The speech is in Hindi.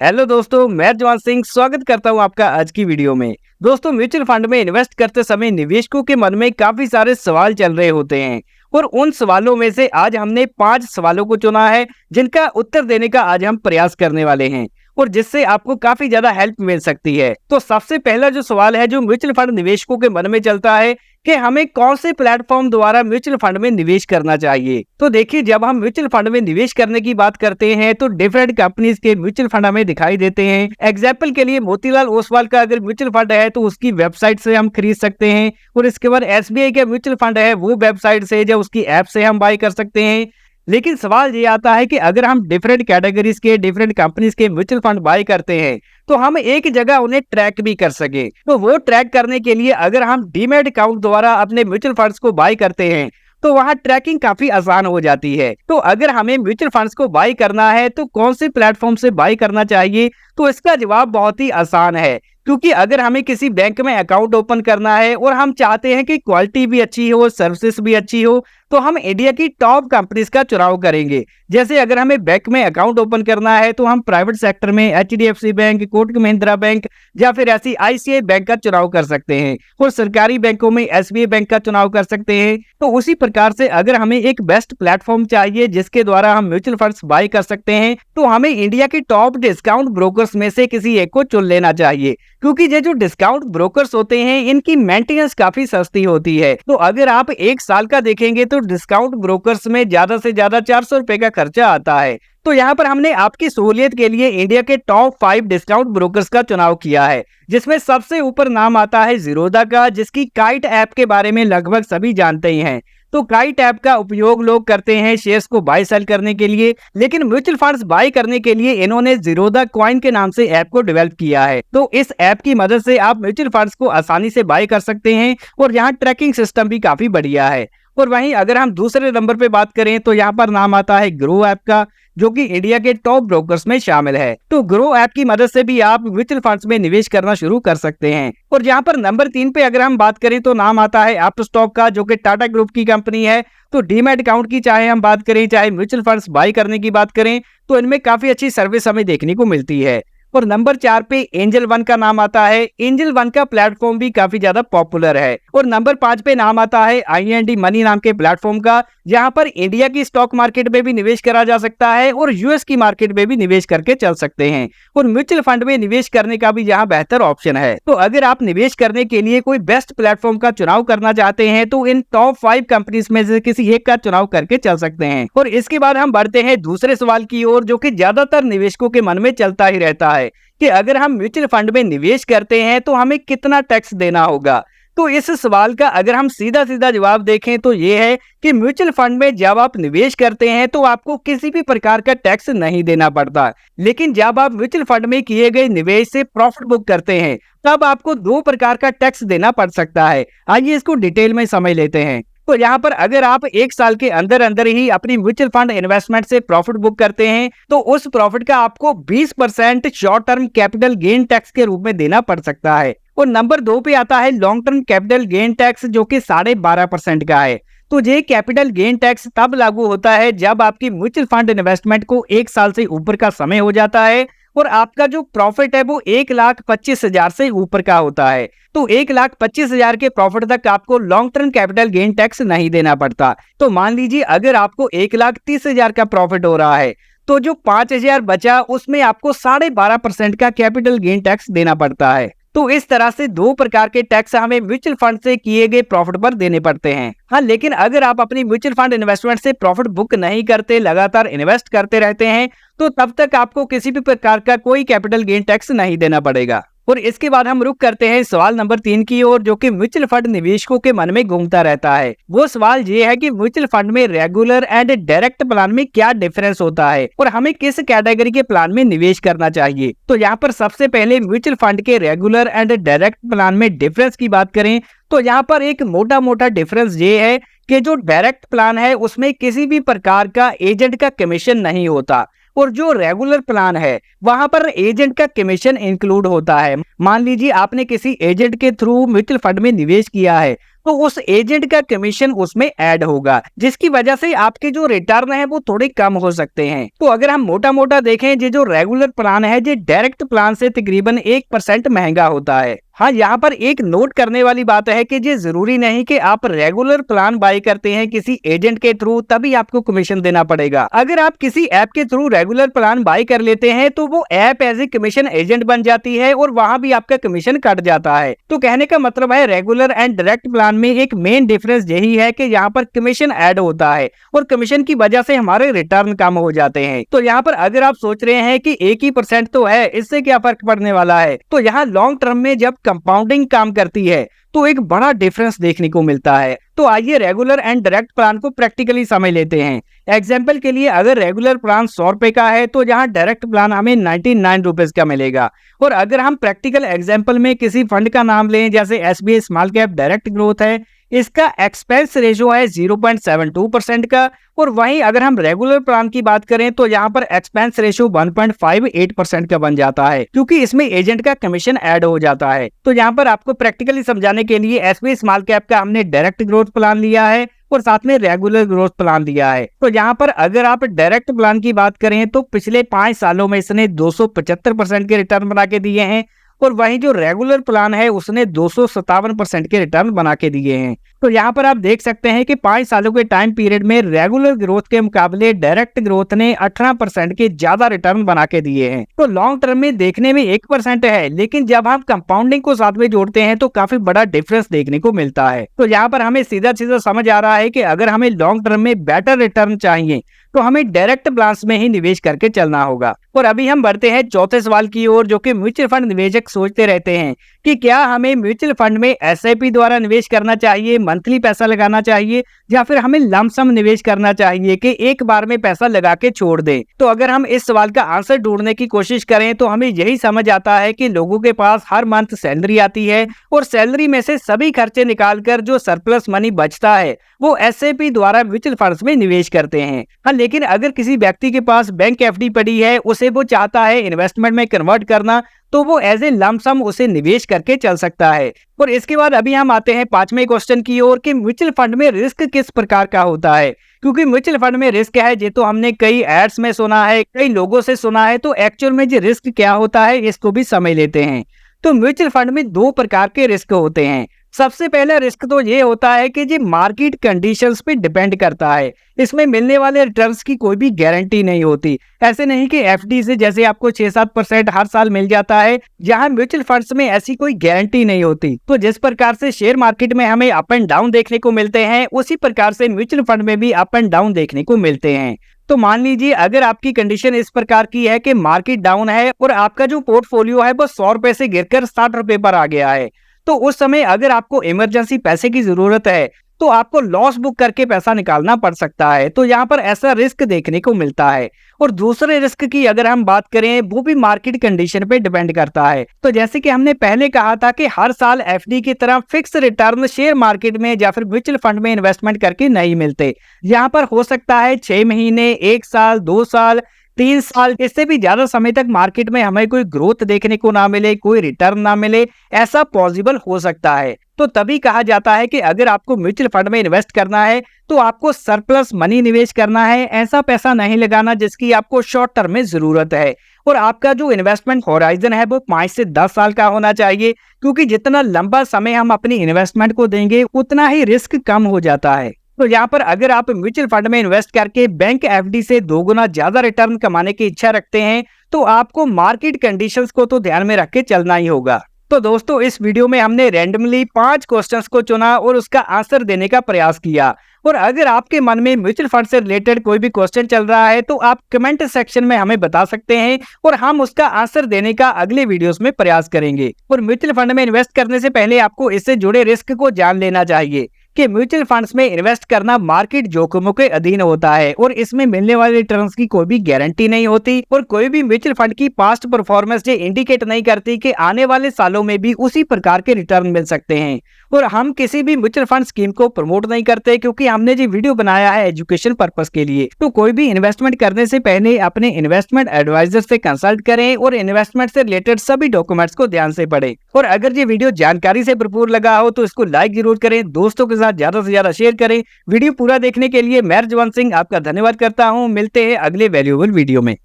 हेलो दोस्तों, मैं जवान सिंह स्वागत करता हूं आपका आज की वीडियो में। दोस्तों, म्यूचुअल फंड में इन्वेस्ट करते समय निवेशकों के मन में काफी सारे सवाल चल रहे होते हैं और उन सवालों में से आज हमने 5 सवालों को चुना है जिनका उत्तर देने का आज हम प्रयास करने वाले हैं और जिससे आपको काफी ज्यादा हेल्प मिल सकती है। तो सबसे पहला जो सवाल है जो म्यूचुअल फंड निवेशकों के मन में चलता है कि हमें कौन से प्लेटफॉर्म द्वारा म्यूचुअल फंड में निवेश करना चाहिए। तो देखिए, जब हम म्यूचुअल फंड में निवेश करने की बात करते हैं तो डिफरेंट कंपनीज के म्यूचुअल फंड हमें दिखाई देते हैं। एग्जाम्पल के लिए मोतीलाल ओसवाल का अगर म्यूचुअल फंड है तो उसकी वेबसाइट से हम खरीद सकते हैं और इसके बाद एसबीआई का म्यूचुअल फंड है वो वेबसाइट से या उसकी ऐप से हम बाय कर सकते हैं। लेकिन सवाल ये आता है कि अगर हम डिफरेंट कैटेगरीज के डिफरेंट कंपनीज के म्यूचुअल फंड बाय करते हैं तो हम एक जगह उन्हें ट्रैक भी कर सके। तो वो ट्रैक करने के लिए अगर हम डीमैट अकाउंट द्वारा अपने म्यूचुअल फंड्स को बाय करते हैं तो वहां ट्रैकिंग काफी आसान हो जाती है। तो अगर हमें म्यूचुअल फंड्स को बाय करना है तो कौन से प्लेटफॉर्म से बाय करना चाहिए, तो इसका जवाब बहुत ही आसान है। क्योंकि अगर हमें किसी बैंक में अकाउंट ओपन करना है और हम चाहते हैं कि क्वालिटी भी अच्छी हो, सर्विसेज भी अच्छी हो, तो हम इंडिया की टॉप कंपनीज का चुनाव करेंगे। जैसे अगर हमें बैंक में अकाउंट ओपन करना है तो हम प्राइवेट सेक्टर में HDFC bank, Kotak Mahindra bank या फिर ऐसी आईसीआई बैंक का चुनाव कर सकते हैं और सरकारी बैंकों में एसबीआई बैंक का चुनाव कर सकते हैं। तो उसी प्रकार से अगर हमें एक बेस्ट प्लेटफॉर्म चाहिए जिसके द्वारा हम म्यूचुअल फंड्स बाय कर सकते हैं तो हमें इंडिया के टॉप डिस्काउंट ब्रोकर्स में से किसी एक को चुन लेना चाहिए। क्योंकि ये जो डिस्काउंट ब्रोकर्स होते हैं इनकी मेंटेनेंस काफी सस्ती होती है। तो अगर आप एक साल का देखेंगे तो डिस्काउंट ब्रोकर्स में ज्यादा से ज्यादा 400 रुपए का खर्चा आता है। तो यहाँ पर हमने आपकी सहूलियत के लिए इंडिया के टॉप 5 डिस्काउंट ब्रोकर्स का चुनाव किया है, जिसमें सबसे ऊपर नाम आता है ज़ीरोधा का, जिसकी काइट ऐप के बारे में लगभग सभी जानते ही हैं। तो काइट ऐप का उपयोग लोग करते हैं शेयर्स को बाय सेल करने के लिए, लेकिन म्यूचुअल फंड्स बाय करने के लिए इन्होंने ज़ीरोधा कॉइन के नाम से ऐप को डेवलप किया है। तो इस ऐप की मदद से आप म्यूचुअल फंड्स को आसानी से बाय कर सकते हैं और यहाँ ट्रैकिंग सिस्टम भी काफी बढ़िया है। और वहीं अगर हम दूसरे नंबर पे बात करें तो यहाँ पर नाम आता है ग्रो ऐप का, जो कि इंडिया के टॉप ब्रोकर्स में शामिल है। तो ग्रो ऐप की मदद से भी आप म्यूचुअल फंड्स में निवेश करना शुरू कर सकते हैं। और यहाँ पर नंबर 3 पे अगर हम बात करें तो नाम आता है अपस्टॉक का, जो कि टाटा ग्रुप की कंपनी है। तो डीमैट अकाउंट की चाहे हम बात करें चाहे म्यूचुअल फंड्स बाय करने की बात करें तो इनमें काफी अच्छी सर्विस हमें देखने को मिलती है। और नंबर 4 पे एंजल वन का नाम आता है। एंजल वन का प्लेटफॉर्म भी काफी ज्यादा पॉपुलर है। और नंबर 5 पे नाम आता है IND मनी नाम के प्लेटफॉर्म का, जहां पर इंडिया की स्टॉक मार्केट में भी निवेश करा जा सकता है और यूएस की मार्केट में भी निवेश करके चल सकते हैं। और म्यूचुअल फंड में निवेश करने का भी यहाँ बेहतर ऑप्शन है। तो अगर आप निवेश करने के लिए कोई बेस्ट प्लेटफॉर्म का चुनाव करना चाहते हैं तो इन टॉप 5 कंपनीज में से किसी एक का चुनाव करके चल सकते हैं। और इसके बाद हम बढ़ते हैं दूसरे सवाल की ओर, जो कि ज्यादातर निवेशकों के मन में चलता ही रहता है कि अगर हम म्यूचुअल फंड में निवेश करते हैं तो हमें कितना टैक्स देना होगा। तो इस सवाल का अगर हम सीधा सीधा जवाब देखें तो ये है कि म्यूचुअल फंड में जब आप निवेश करते हैं तो आपको किसी भी प्रकार का टैक्स नहीं देना पड़ता। लेकिन जब आप म्यूचुअल फंड में किए गए निवेश से प्रॉफिट बुक करते हैं तब आपको 2 प्रकार का टैक्स देना पड़ सकता है। आइए इसको डिटेल में समझ लेते हैं। तो यहाँ पर अगर आप एक साल के अंदर अंदर ही अपनी म्यूचुअल फंड इन्वेस्टमेंट से प्रॉफिट बुक करते हैं तो उस प्रॉफिट का आपको 20% short term capital gain tax के रूप में देना पड़ सकता है। और नंबर 2 पे आता है long term capital gain tax, जो कि 12.5% का है। तो ये कैपिटल गेन टैक्स तब लागू होता है जब आपकी म्यूचुअल फंड इन्वेस्टमेंट को 1 साल से ऊपर का समय हो जाता है और आपका जो प्रॉफिट है वो 1,25,000 से ऊपर का होता है। तो 1,25,000 के प्रॉफिट तक आपको long term capital gain tax नहीं देना पड़ता। तो मान लीजिए अगर आपको 1,30,000 का प्रॉफिट हो रहा है तो जो 5,000 बचा उसमें आपको 12.5% का कैपिटल गेन टैक्स देना पड़ता है। तो इस तरह से 2 प्रकार के टैक्स हमें म्यूचुअल फंड से किए गए प्रॉफिट पर देने पड़ते हैं। हाँ, लेकिन अगर आप अपनी म्यूचुअल फंड इन्वेस्टमेंट से प्रॉफिट बुक नहीं करते, लगातार इन्वेस्ट करते रहते हैं, तो तब तक आपको किसी भी प्रकार का कोई कैपिटल गेन टैक्स नहीं देना पड़ेगा। और इसके बाद हम रुक करते हैं सवाल नंबर 3 की ओर, जो कि म्यूचुअल फंड निवेशकों के मन में घूमता रहता है। वो सवाल ये है कि म्यूचुअल फंड में रेगुलर एंड डायरेक्ट प्लान में क्या डिफरेंस होता है और हमें किस कैटेगरी के प्लान में निवेश करना चाहिए। तो यहाँ पर सबसे पहले म्यूचुअल फंड के रेगुलर एंड डायरेक्ट प्लान में डिफरेंस की बात करें तो यहाँ पर एक मोटा मोटा डिफरेंस ये है कि जो डायरेक्ट प्लान है उसमें किसी भी प्रकार का एजेंट का कमीशन नहीं होता और जो रेगुलर प्लान है वहां पर एजेंट का कमीशन इंक्लूड होता है। मान लीजिए आपने किसी एजेंट के थ्रू म्यूचुअल फंड में निवेश किया है तो उस एजेंट का कमीशन उसमें ऐड होगा, जिसकी वजह से आपके जो रिटर्न है वो थोड़े कम हो सकते हैं। तो अगर हम मोटा मोटा देखें, ये जो रेगुलर प्लान है ये डायरेक्ट प्लान से तकरीबन 1% महंगा होता है। हाँ, यहाँ पर एक नोट करने वाली बात है कि ये जरूरी नहीं कि आप रेगुलर प्लान बाय करते हैं किसी एजेंट के थ्रू तभी आपको कमीशन देना पड़ेगा। अगर आप किसी ऐप के थ्रू रेगुलर प्लान बाय कर लेते हैं तो वो app as a commission agent बन जाती है और वहां भी आपका कमीशन कट जाता है। तो कहने का मतलब है रेगुलर एंड डायरेक्ट प्लान में एक मेन डिफरेंस यही है कि यहाँ पर कमीशन ऐड होता है और कमीशन की वजह से हमारे रिटर्न कम हो जाते हैं। तो यहाँ पर अगर आप सोच रहे हैं कि 1% तो है, इससे क्या फर्क पड़ने वाला है, तो यहाँ लॉन्ग टर्म में जब कंपाउंडिंग काम करती है तो एक बड़ा डिफरेंस देखने को मिलता है। तो आइए रेगुलर एंड डायरेक्ट प्लान को प्रैक्टिकली समझ लेते हैं। एग्जाम्पल के लिए अगर रेगुलर प्लान 100 रुपए का है तो यहाँ डायरेक्ट प्लान हमें 99 रुपीज का मिलेगा। और अगर हम प्रैक्टिकल एग्जाम्पल में किसी फंड का नाम लें, जैसे SBI small cap direct growth है, इसका एक्सपेंस रेशो है 0.72% का। और वहीं अगर हम रेगुलर प्लान की बात करें तो यहाँ पर एक्सपेंस रेशो 1.58% का बन जाता है, क्योंकि इसमें एजेंट का कमीशन ऐड हो जाता है। तो यहाँ पर आपको प्रैक्टिकली समझाने के लिए SBI स्मॉल कैप का हमने डायरेक्ट ग्रोथ प्लान लिया है और साथ में रेगुलर ग्रोथ प्लान दिया है। तो यहाँ पर अगर आप डायरेक्ट प्लान की बात करें तो पिछले 5 सालों में इसने 275% के रिटर्न बना के दिए हैं और वहीं जो रेगुलर प्लान है उसने 257% के रिटर्न बना के दिए हैं। तो यहाँ पर आप देख सकते हैं कि 5 सालों के टाइम पीरियड में रेगुलर ग्रोथ के मुकाबले डायरेक्ट ग्रोथ ने 18% के ज्यादा रिटर्न बना के दिए हैं। तो लॉन्ग टर्म में देखने में 1% है, लेकिन जब हम कंपाउंडिंग को साथ में जोड़ते हैं तो काफी बड़ा डिफरेंस देखने को मिलता है। तो यहाँ पर हमें सीधा सीधा समझ आ रहा है कि अगर हमें लॉन्ग टर्म में बेटर रिटर्न चाहिए तो हमें डायरेक्ट प्लान्स में ही निवेश करके चलना होगा। और अभी हम बढ़ते हैं चौथे सवाल की ओर, जो कि म्यूचुअल फंड निवेशक सोचते रहते हैं कि क्या हमें म्यूचुअल फंड में SIP द्वारा निवेश करना चाहिए, मंथली पैसा लगाना चाहिए, या फिर हमें लमसम निवेश करना चाहिए कि एक बार में पैसा लगा के छोड़ दें। तो अगर हम इस सवाल का आंसर ढूंढने की कोशिश करें तो हमें यही समझ आता है कि लोगों के पास हर मंथ सैलरी आती है और सैलरी में से सभी खर्चे निकालकर जो सरप्लस मनी बचता है वो SIP द्वारा म्यूचुअल फंड्स में निवेश करते हैं। हाँ, लेकिन अगर किसी व्यक्ति के पास बैंक FD पड़ी है, उसे वो चाहता है इन्वेस्टमेंट में कन्वर्ट करना, तो वो एज ए लमसम उसे निवेश करके चल सकता है। और इसके बाद अभी हम आते हैं 5वें क्वेश्चन की ओर कि म्यूचुअल फंड में रिस्क किस प्रकार का होता है। क्योंकि म्यूचुअल फंड में रिस्क है ये तो हमने कई एड्स में सुना है, कई लोगों से सुना है, तो एक्चुअल में ये रिस्क क्या होता है इसको भी समझ लेते हैं। तो म्यूचुअल फंड में 2 प्रकार के रिस्क होते हैं। सबसे पहला रिस्क तो ये होता है कि ये मार्केट कंडीशंस पे डिपेंड करता है। इसमें मिलने वाले रिटर्न्स की कोई भी गारंटी नहीं होती। ऐसे नहीं कि FD से जैसे आपको 6-7% हर साल मिल जाता है, जहां म्यूचुअल फंड्स में ऐसी कोई गारंटी नहीं होती। तो जिस प्रकार से शेयर मार्केट में हमें अप एंड डाउन देखने को मिलते हैं, उसी प्रकार से म्यूचुअल फंड में भी अप एंड डाउन देखने को मिलते हैं। तो मान लीजिए अगर आपकी कंडीशन इस प्रकार की है कि मार्केट डाउन है और आपका जो पोर्टफोलियो है वो 100 रुपए से गिरकर 60 रुपए पर आ गया है, तो उस समय अगर आपको इमरजेंसी पैसे की जरूरत है तो आपको लॉस बुक करके पैसा निकालना पड़ सकता है। तो यहाँ पर ऐसा रिस्क देखने को मिलता है। और दूसरे रिस्क की अगर हम बात करें, वो भी मार्केट कंडीशन पे डिपेंड करता है। तो जैसे कि हमने पहले कहा था कि हर साल FD की तरह फिक्स रिटर्न शेयर मार्केट में या फिर म्यूचुअल फंड में इन्वेस्टमेंट करके नहीं मिलते। यहाँ पर हो सकता है 6 महीने, 1 साल, 2 साल, 3 साल, इससे भी ज्यादा समय तक मार्केट में हमें कोई ग्रोथ देखने को ना मिले, कोई रिटर्न ना मिले, ऐसा पॉसिबल हो सकता है। तो तभी कहा जाता है कि अगर आपको म्यूचुअल फंड में इन्वेस्ट करना है तो आपको सरप्लस मनी निवेश करना है, ऐसा पैसा नहीं लगाना जिसकी आपको शॉर्ट टर्म में जरूरत है। और आपका जो इन्वेस्टमेंट होराइजन है वो 5 से 10 साल का होना चाहिए, क्योंकि जितना लंबा समय हम अपनी इन्वेस्टमेंट को देंगे उतना ही रिस्क कम हो जाता है। तो यहाँ पर अगर आप म्यूचुअल फंड में इन्वेस्ट करके बैंक FD से 2 गुना ज्यादा रिटर्न कमाने की इच्छा रखते हैं तो आपको मार्केट कंडीशंस को तो ध्यान में रख के चलना ही होगा। तो दोस्तों, इस वीडियो में हमने रैंडमली 5 क्वेश्चंस को चुना और उसका आंसर देने का प्रयास किया। और अगर आपके मन में म्यूचुअल फंड से रिलेटेड कोई भी क्वेश्चन चल रहा है तो आप कमेंट सेक्शन में हमें बता सकते हैं और हम उसका आंसर देने का अगले वीडियोस में प्रयास करेंगे। और म्यूचुअल फंड में इन्वेस्ट करने से पहले आपको इससे जुड़े रिस्क को जान लेना चाहिए। कि म्यूचुअल फंड्स में इन्वेस्ट करना मार्केट जोखिमों के अधीन होता है और इसमें मिलने वाले रिटर्न्स की कोई भी गारंटी नहीं होती और कोई भी म्यूचुअल फंड की पास्ट परफॉर्मेंस ये इंडिकेट नहीं करती कि आने वाले सालों में भी उसी प्रकार के रिटर्न मिल सकते हैं। और हम किसी भी म्यूचुअल फंड स्कीम को प्रमोट नहीं करते क्योंकि हमने जो वीडियो बनाया है एजुकेशन पर्पस के लिए। तो कोई भी इन्वेस्टमेंट करने से पहले अपने इन्वेस्टमेंट एडवाइजर से कंसल्ट करें और इन्वेस्टमेंट से रिलेटेड सभी डॉक्यूमेंट्स को ध्यान से पढ़ें। और अगर ये वीडियो जानकारी से भरपूर लगा हो तो इसको लाइक जरूर करें, दोस्तों के साथ ज्यादा से ज्यादा शेयर करें। वीडियो पूरा देखने के लिए मैं रजवंत सिंह आपका धन्यवाद करता हूँ। मिलते हैं अगले वैल्यूएबल वीडियो में।